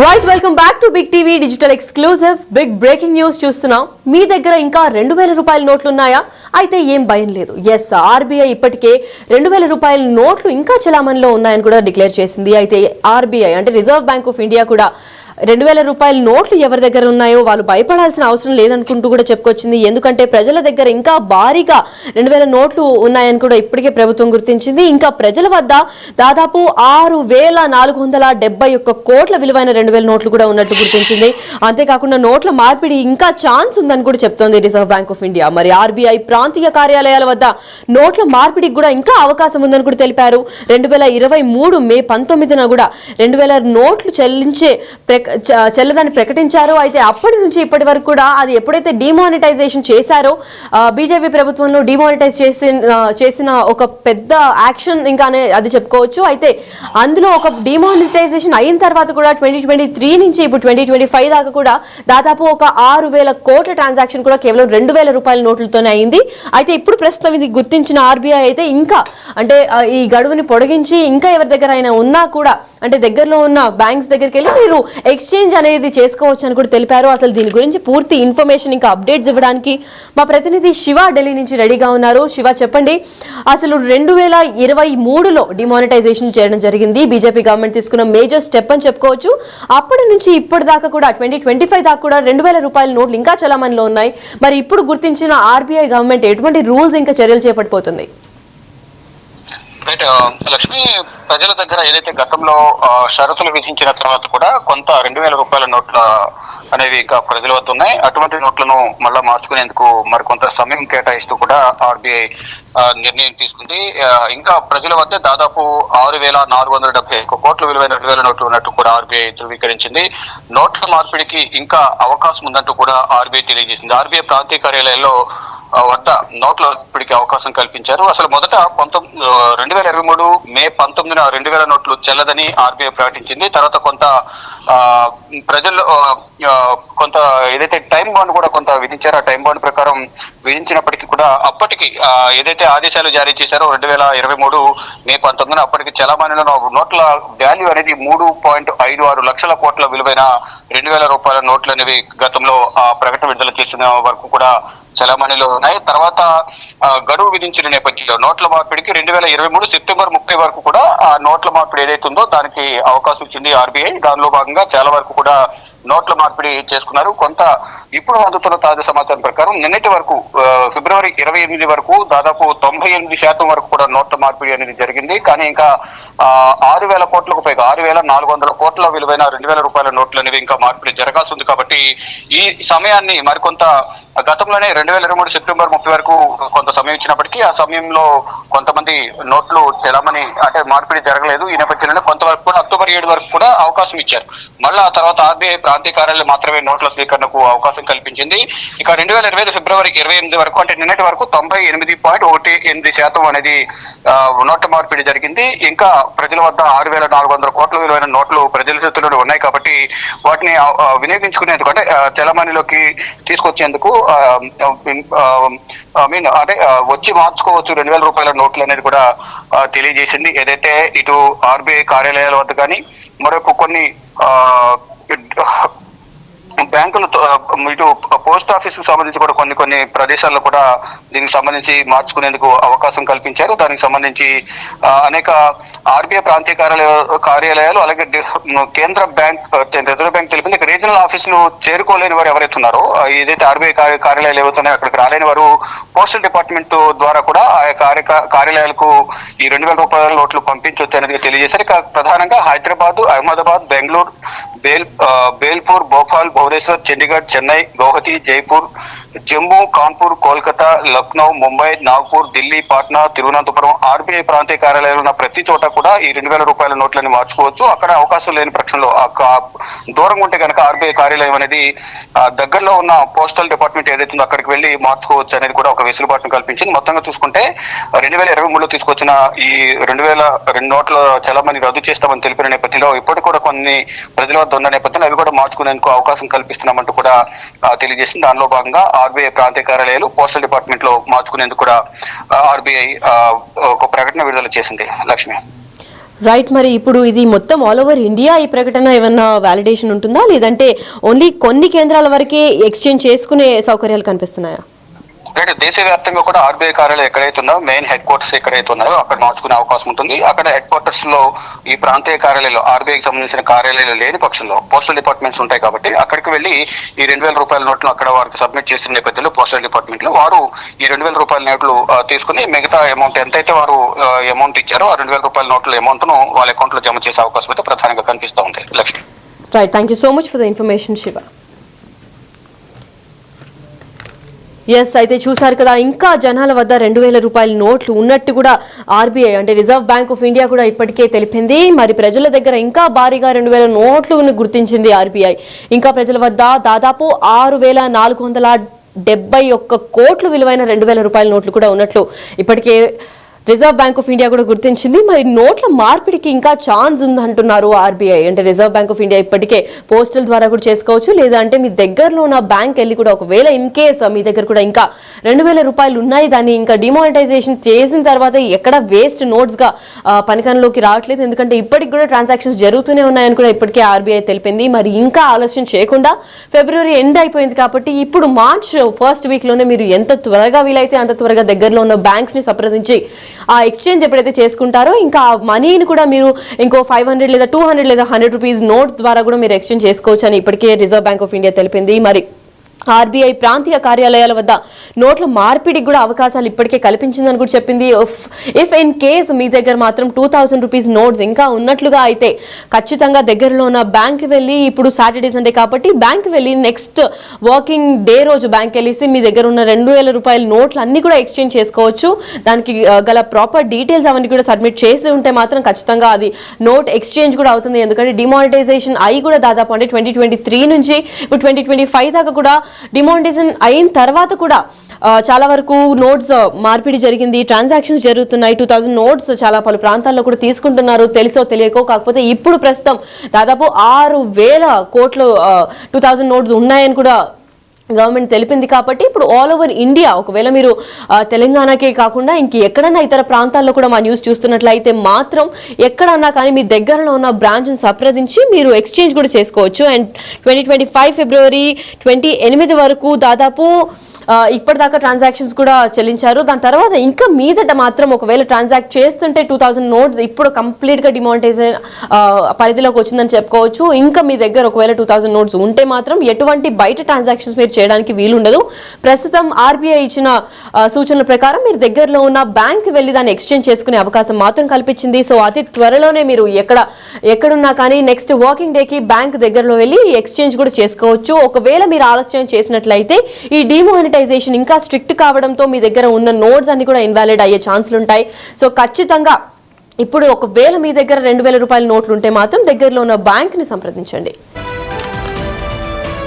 Right welcome back to big TV digital exclusive big breaking news చూస్తున్నాం. మీ దగ్గర ఇంకా 2000 రూపాయల నోట్లు ఉన్నాయా? అయితే ఏం భయం లేదు. ఎస్, ఆర్బీఐ ఇప్పటికే 2000 రూపాయల నోట్లు ఇంకా చలామణిలో ఉన్నాయని కూడా డిక్లేర్ చేసింది. అయితే ఆర్బీఐ అంటే రిజర్వ్ బ్యాంక్ ఆఫ్ ఇండియా కూడా 2000 రూపాయల నోట్లు ఎవరి దగ్గర ఉన్నాయో వాళ్ళు భయపడాల్సిన అవసరం లేదనుకుంటూ కూడా చెప్పుకొచ్చింది. ఎందుకంటే ప్రజల దగ్గర ఇంకా భారీగా 2000 నోట్లు ఉన్నాయని కూడా ఇప్పటికే ప్రభుత్వం గుర్తించింది. ఇంకా ప్రజల వద్ద దాదాపు 6471 కోట్ల విలువైన 2000 నోట్లు కూడా ఉన్నట్టు గుర్తించింది. అంతేకాకుండా నోట్ల మార్పిడి ఇంకా ఛాన్స్ ఉందని కూడా చెప్తోంది రిజర్వ్ బ్యాంక్ ఆఫ్ ఇండియా. మరి ఆర్బీఐ ప్రాంతీయ కార్యాలయాల వద్ద నోట్ల మార్పిడికి కూడా ఇంకా అవకాశం ఉందని కూడా తెలిపారు. 2023 మే 19న కూడా 2000 నోట్లు చెల్లదని ప్రకటించారు. అయితే అప్పటి నుంచి ఇప్పటి వరకు కూడా అది ఎప్పుడైతే డిమానిటైజేషన్ చేశారో బీజేపీ ప్రభుత్వంలో డిమానిటైజ్ చేసిన ఒక పెద్ద యాక్షన్ ఇంకానే అది చెప్పుకోవచ్చు. అయితే అందులో ఒక డిమానిటైజేషన్ అయిన తర్వాత కూడా 2023 నుంచి ఇప్పుడు 2025 దాకా కూడా దాదాపు ఒక 6000 కోట్ల ట్రాన్సాక్షన్ కూడా కేవలం 2000 రూపాయల నోట్లతోనే అయింది. అయితే ఇప్పుడు ప్రస్తుతం ఇది గుర్తించిన ఆర్బీఐ అయితే ఇంకా అంటే ఈ గడువుని పొడిగించి ఇంకా ఎవరి దగ్గర అయినా ఉన్నా కూడా అంటే దగ్గరలో ఉన్న బ్యాంక్స్ దగ్గరికి వెళ్ళి మీరు ఎక్స్చేంజ్ అనేది చేసుకోవచ్చు అని కూడా తెలిపారు. అసలు దీని గురించి పూర్తి ఇన్ఫర్మేషన్ ఇంకా అప్డేట్స్ ఇవ్వడానికి మా ప్రతినిధి శివ ఢిల్లీ నుంచి రెడీగా ఉన్నారు. శివ, చెప్పండి, అసలు 2023లో డిమానిటైజేషన్ చేయడం జరిగింది. బీజేపీ గవర్నమెంట్ తీసుకున్న మేజర్ స్టెప్ అని చెప్పుకోవచ్చు. అప్పటి నుంచి ఇప్పటిదాకా కూడా 2025 దాకా కూడా 2000 రూపాయల నోట్లు ఇంకా చలామణిలో ఉన్నాయి. మరి ఇప్పుడు గుర్తించిన ఆర్బీఐ గవర్నమెంట్ ఎటువంటి రూల్స్ ఇంకా చర్యలు చేపట్టిపోతుంది? రైట్ లక్ష్మి, ప్రజల దగ్గర ఏదైతే గతంలో షరతులు విధించిన తర్వాత కూడా కొంత 2000 రూపాయల నోట్ల అనేవి ఇంకా ప్రజల వద్ద ఉన్నాయి. అటువంటి నోట్లను మళ్ళా మార్చుకునేందుకు మరికొంత సమయం కేటాయిస్తూ కూడా ఆర్బీఐ నిర్ణయం తీసుకుంది. ఇంకా ప్రజల వద్ద దాదాపు 6471 కోట్ల విలువైన 2000 నోట్లు ఉన్నట్టు కూడా ఆర్బీఐ ధృవీకరించింది. నోట్ల మార్పిడికి ఇంకా అవకాశం ఉందంటూ కూడా ఆర్బీఐ తెలియజేసింది. ఆర్బీఐ ప్రాంతీయ కార్యాలయాల్లో వద్ద నోట్ల మార్పిడికి అవకాశం కల్పించారు. అసలు మొదట 2023 మే 19న 2000 నోట్లు చెల్లదని ఆర్బీఐ ప్రకటించింది. తర్వాత కొంత ప్రజలు కొంత ఏదైతే టైం బాండ్ కూడా కొంత విధించారో ఆ టైం బాండ్ ప్రకారం విధించినప్పటికీ కూడా అప్పటికి ఏదైతే ఆదేశాలు జారీ చేశారో 2023 మే 19న అప్పటికి చలామణిలో నోట్ల వాల్యూ అనేది 3.56 లక్షల కోట్ల విలువైన 2000 రూపాయల నోట్లు అనేవి గతంలో ఆ ప్రకటన విడుదల చేసిన వరకు కూడా చలామణిలో ఉన్నాయి. తర్వాత గడువు విధించిన నేపథ్యంలో నోట్ల మార్పిడికి 2023 సెప్టెంబర్ 30 వరకు కూడా ఆ నోట్ల మార్పిడి ఏదైతే ఉందో దానికి అవకాశం ఇచ్చింది ఆర్బీఐ. దానిలో భాగంగా చాలా వరకు కూడా నోట్ల మార్పిడి చేసుకున్నారు. కొంత ఇప్పుడు అందుతున్న తాజా సమాచారం ప్రకారం నిన్నటి వరకు ఫిబ్రవరి 28 వరకు దాదాపు 98% వరకు కూడా నోట్ల మార్పిడి అనేది జరిగింది. కానీ ఇంకా 6000 కోట్లకు పైగా 6400 కోట్ల విలువైన 2000 రూపాయల నోట్లు అనేవి ఇంకా మార్పిడి జరగాల్సి ఉంది. కాబట్టి ఈ సమయాన్ని మరికొంత గతంలోనే 2023 సెప్టెంబర్ 30 వరకు కొంత సమయం ఇచ్చినప్పటికీ ఆ సమయంలో కొంతమంది నోట్లు తెలమని అంటే మార్పిడి జరగలేదు. ఈ నేపథ్యంలో కొంతవరకు కూడా అక్టోబర్ 7 వరకు కూడా అవకాశం ఇచ్చారు. మళ్ళా ఆ తర్వాత ఆర్బీఐ ప్రాంతీయ కార్యాలయం మాత్రమే నోట్ల స్వీకరణకు అవకాశం కల్పించింది. ఇక 2025 ఫిబ్రవరి 28 వరకు అంటే నిన్నటి వరకు 98.18% అనేది నోట్ల మార్పిడి జరిగింది. ఇంకా ప్రజల వద్ద 6400 కోట్ల విలువైన నోట్లు ప్రజల చేతుల్లో ఉన్నాయి. కాబట్టి వాటిని వినియోగించుకునేందుకు అంటే చలామణిలోకి తీసుకొచ్చేందుకు అంటే వచ్చి మార్చుకోవచ్చు 2000 రూపాయల నోట్లు అనేది కూడా తెలియజేసింది. ఏదైతే ఇటు ఆర్బీఐ కార్యాలయాల వద్ద కానీ మరొక కొన్ని బ్యాంకులు ఇటు పోస్ట్ ఆఫీస్ కు సంబంధించి కూడా కొన్ని ప్రదేశాల్లో కూడా దీనికి సంబంధించి మార్చుకునేందుకు అవకాశం కల్పించారు. దానికి సంబంధించి అనేక ఆర్బీఐ ప్రాంతీయ కార్యాలయాలు అలాగే కేంద్ర బ్యాంక్ రిజర్వ్ బ్యాంక్ తెలిపింది. రీజనల్ ఆఫీసులు చేరుకోలేని వారు ఎవరైతే ఉన్నారో ఏదైతే ఆర్బీఐ కార్యాలయాలు ఏవైతున్నాయో అక్కడికి రాలేని వారు పోస్టల్ డిపార్ట్మెంట్ ద్వారా కూడా ఆ కార్యాలయాలకు ఈ 2000 రూపాయల నోట్లు పంపించవచ్చు అనేది తెలియజేశారు. ఇక ప్రధానంగా హైదరాబాద్, అహ్మదాబాద్, బెంగళూరు, బేల్పూర్, భోపాల్, భువనేశ్వర్, చండీగఢ్, చెన్నై, గౌహతి, జైపూర్, జమ్మూ, కాన్పూర్, కోల్కతా, లక్నో, ముంబై, నాగ్పూర్, ఢిల్లీ, పాట్నా, తిరువనంతపురం ఆర్బీఐ ప్రాంతీయ కార్యాలయాలు ఉన్న ప్రతి చోట కూడా ఈ 2000 రూపాయల నోట్లని మార్చుకోవచ్చు. అక్కడ అవకాశం లేని పక్షంలో దూరంగా ఉంటే కనుక ఆర్బీఐ కార్యాలయం అనేది దగ్గరలో ఉన్న పోస్టల్ డిపార్ట్మెంట్ ఏదైతే ఉందో అక్కడికి వెళ్ళి మార్చుకోవచ్చు అనేది కూడా ఒక వెసులుబాటును కల్పించింది. మొత్తంగా చూసుకుంటే 2023లో తీసుకొచ్చిన ఈ 2002 నోట్ల చలామణి రద్దు చేస్తామని తెలిపిన నేపథ్యంలో ఇప్పటికి కూడా కొన్ని ప్రజల వద్ద ఉన్న నేపథ్యంలో అవి కూడా మార్చుకునేందుకు అవకాశం కల్పిస్తున్నామంటూ కూడా తెలియజేసింది. దానిలో భాగంగా ఆర్బీఐ ప్రాంతీయ కార్యాలయాలు పోస్టల్ డిపార్ట్మెంట్ లో మార్చుకునేందుకు కూడా ఆర్బీఐ ఒక ప్రకటన విడుదల చేసింది. లక్ష్మి, రైట్, మరి ఇప్పుడు ఇది మొత్తం ఆల్ ఓవర్ ఇండియా ఈ ప్రకటన ఏమన్నా వ్యాలిడేషన్ ఉంటుందా, లేదంటే ఓన్లీ కొన్ని కేంద్రాల వరకే ఎక్స్చేంజ్ చేసుకునే సౌకర్యాలు కనిపిస్తున్నాయా? రైట్, దేశవ్యాప్తంగా కూడా ఆర్బీఐ కార్యాలయం ఎక్కడైతే ఉన్నాయో, మెయిన్ హెడ్ క్వార్టర్స్ ఎక్కడైతే ఉన్నాయో అక్కడ మార్చుకునే అవకాశం ఉంటుంది. అక్కడ హెడ్ క్వార్టర్స్ లో ఈ ప్రాంతీయ కార్యాలయాలు, ఆర్బీఐకి సంబంధించిన కార్యాలయాలు లేని పక్షంలో పోస్టల్ డిపార్ట్మెంట్స్ ఉంటాయి కాబట్టి అక్కడికి వెళ్ళి ఈ 2,000 రూపాయల నోట్లు అక్కడ వారికి సబ్మిట్ చేసిన నేపథ్యంలో పోస్టల్ డిపార్ట్మెంట్ లో వారు ఈ 2,000 రూపాయల నోట్లు తీసుకుని మిగతా అమౌంట్ ఎంతైతే వారు అమౌంట్ ఇచ్చారో ఆ 2,000 రూపాయల నోట్ల అమౌంట్ ను వాళ్ళ అకౌంట్ లో జమ చేసే అవకాశం అయితే ప్రధానంగా కనిపిస్తూ ఉంది. Lakshmi. Right, thank you so much for the information Shiva. Yes, అయితే చూసారు కదా, ఇంకా జనాల వద్ద 2,000 రూపాయల నోట్లు ఉన్నట్టు కూడా ఆర్బీఐ అంటే రిజర్వ్ బ్యాంక్ ఆఫ్ ఇండియా కూడా ఇప్పటికే తెలిపింది. మరి ప్రజల దగ్గర ఇంకా భారీగా 2,000 నోట్లను గుర్తించింది ఆర్బీఐ. ఇంకా ప్రజల వద్ద దాదాపు 6,471 కోట్లు విలువైన 2,000 రూపాయల నోట్లు కూడా ఉన్నట్లు ఇప్పటికే రిజర్వ్ బ్యాంక్ ఆఫ్ ఇండియా కూడా గుర్తించింది. మరి నోట్ల మార్పిడికి ఇంకా ఛాన్స్ ఉందంటున్నారు ఆర్బీఐ. అంటే రిజర్వ్ బ్యాంక్ ఆఫ్ ఇండియా ఇప్పటికే పోస్టల్ ద్వారా కూడా చేసుకోవచ్చు, లేదా అంటే మీ దగ్గరలో ఉన్న బ్యాంక్ వెళ్ళి కూడా ఒకవేళ ఇన్ కేస్ మీ దగ్గర కూడా ఇంకా 2,000 రూపాయలు ఉన్నాయి, దాన్ని ఇంకా డిమానిటైజేషన్ చేసిన తర్వాత ఎక్కడ వేస్ట్ నోట్స్ గా పనికరంలోకి రావట్లేదు, ఎందుకంటే ఇప్పటికి కూడా ట్రాన్సాక్షన్స్ జరుగుతూనే ఉన్నాయని కూడా ఇప్పటికే ఆర్బీఐ తెలిపింది. మరి ఇంకా ఆలస్యం చేయకుండా ఫిబ్రవరి ఎండ్ అయిపోయింది కాబట్టి ఇప్పుడు మార్చ్ ఫస్ట్ వీక్ లోనే మీరు ఎంత త్వరగా వీలైతే అంత త్వరగా దగ్గరలో ఉన్న బ్యాంక్స్ ని సంప్రదించి ఆ ఎక్స్చేంజ్ ఎప్పుడైతే చేసుకుంటారో ఇంకా ఆ మనీని కూడా మీరు ఇంకో 500 లేదా 200 లేదా 100 రూపీస్ నోట్ ద్వారా కూడా మీరు ఎక్స్చేంజ్ చేసుకోవచ్చు అని ఇప్పటికే రిజర్వ్ బ్యాంక్ ఆఫ్ ఇండియా తెలిపింది. మరి ఆర్బీఐ ప్రాంతీయ కార్యాలయాల వద్ద నోట్ల మార్పిడికి కూడా అవకాశాలు ఇప్పటికే కల్పించిందని కూడా చెప్పింది. ఇఫ్ ఇన్ కేస్ మీ దగ్గర మాత్రం 2,000 రూపీస్ నోట్స్ ఇంకా ఉన్నట్లుగా అయితే ఖచ్చితంగా దగ్గరలో ఉన్న బ్యాంక్ వెళ్ళి, ఇప్పుడు సాటర్డే సండే కాబట్టి బ్యాంక్ వెళ్ళి నెక్స్ట్ వర్కింగ్ డే రోజు బ్యాంక్ వెళ్ళేసి మీ దగ్గర ఉన్న 2,000 రూపాయల నోట్లు అన్ని కూడా ఎక్స్చేంజ్ చేసుకోవచ్చు. దానికి గల ప్రాపర్ డీటెయిల్స్ అవన్నీ కూడా సబ్మిట్ చేసి ఉంటే మాత్రం ఖచ్చితంగా అది నోట్ ఎక్స్చేంజ్ కూడా అవుతుంది. ఎందుకంటే డిమానిటైజేషన్ అయి కూడా దాదాపు అంటే 2023 నుంచి ఇప్పుడు 2025 దాకా కూడా డిమానిటైజేషన్ అయిన తర్వాత కూడా చాలా వరకు నోట్స్ మార్పిడి జరిగింది, ట్రాన్సాక్షన్స్ జరుగుతున్నాయి. 2,000 నోట్స్ చాలా పలు ప్రాంతాల్లో కూడా తీసుకుంటున్నారు, తెలుసో తెలియకో. కాకపోతే ఇప్పుడు ప్రస్తుతం దాదాపు 6,000 కోట్లు 2,000 నోట్స్ ఉన్నాయని కూడా గవర్నమెంట్ తెలిపింది. కాబట్టి ఇప్పుడు ఆల్ ఓవర్ ఇండియా ఒకవేళ మీరు తెలంగాణకే కాకుండా ఇంక ఎక్కడన్నా ఇతర ప్రాంతాల్లో కూడా మా న్యూస్ చూస్తున్నట్లయితే మాత్రం ఎక్కడన్నా కానీ మీ దగ్గరలో ఉన్న బ్రాంచ్ను సంప్రదించి మీరు ఎక్స్చేంజ్ కూడా చేసుకోవచ్చు. అండ్ 2025 ఫిబ్రవరి 28 వరకు దాదాపు ఇప్పటిదాకా ట్రాన్సాక్షన్స్ కూడా చెల్లించారు. దాని తర్వాత ఇంకా మీదట మాత్రం ఒకవేళ ట్రాన్సాక్ట్ చేస్తుంటే 2,000 నోట్స్ ఇప్పుడు కంప్లీట్గా డిమానిటైజేషన్ పరిధిలోకి వచ్చిందని చెప్పుకోవచ్చు. ఇంకా మీ దగ్గర ఒకవేళ 2,000 నోట్స్ ఉంటే మాత్రం ఎటువంటి బయట ట్రాన్సాక్షన్స్ మీరు చేయడానికి వీలుండదు. ప్రస్తుతం ఆర్బీఐ ఇచ్చిన సూచనల ప్రకారం మీరు దగ్గరలో ఉన్న బ్యాంక్ వెళ్ళి దాన్ని ఎక్స్చేంజ్ చేసుకునే అవకాశం మాత్రం కల్పించింది. సో అతి త్వరలోనే మీరు ఎక్కడున్నా కానీ నెక్స్ట్ వర్కింగ్ డేకి బ్యాంక్ దగ్గరలో వెళ్ళి ఎక్స్చేంజ్ కూడా చేసుకోవచ్చు. ఒకవేళ మీరు ఆలస్యం చేసినట్లయితే ఈ డిమానిటైజేషన్ ఇంకా స్ట్రిక్ట్ కావడంతో మీ దగ్గర ఉన్న నోట్స్ అన్ని కూడా ఇన్వాలిడ్ అయ్యే ఛాన్సులు ఉంటాయి. సో ఖచ్చితంగా ఇప్పుడు ఒకవేళ మీ దగ్గర 2,000 రూపాయల నోట్లు ఉంటే మాత్రం దగ్గరలో ఉన్న బ్యాంక్ ని సంప్రదించండి.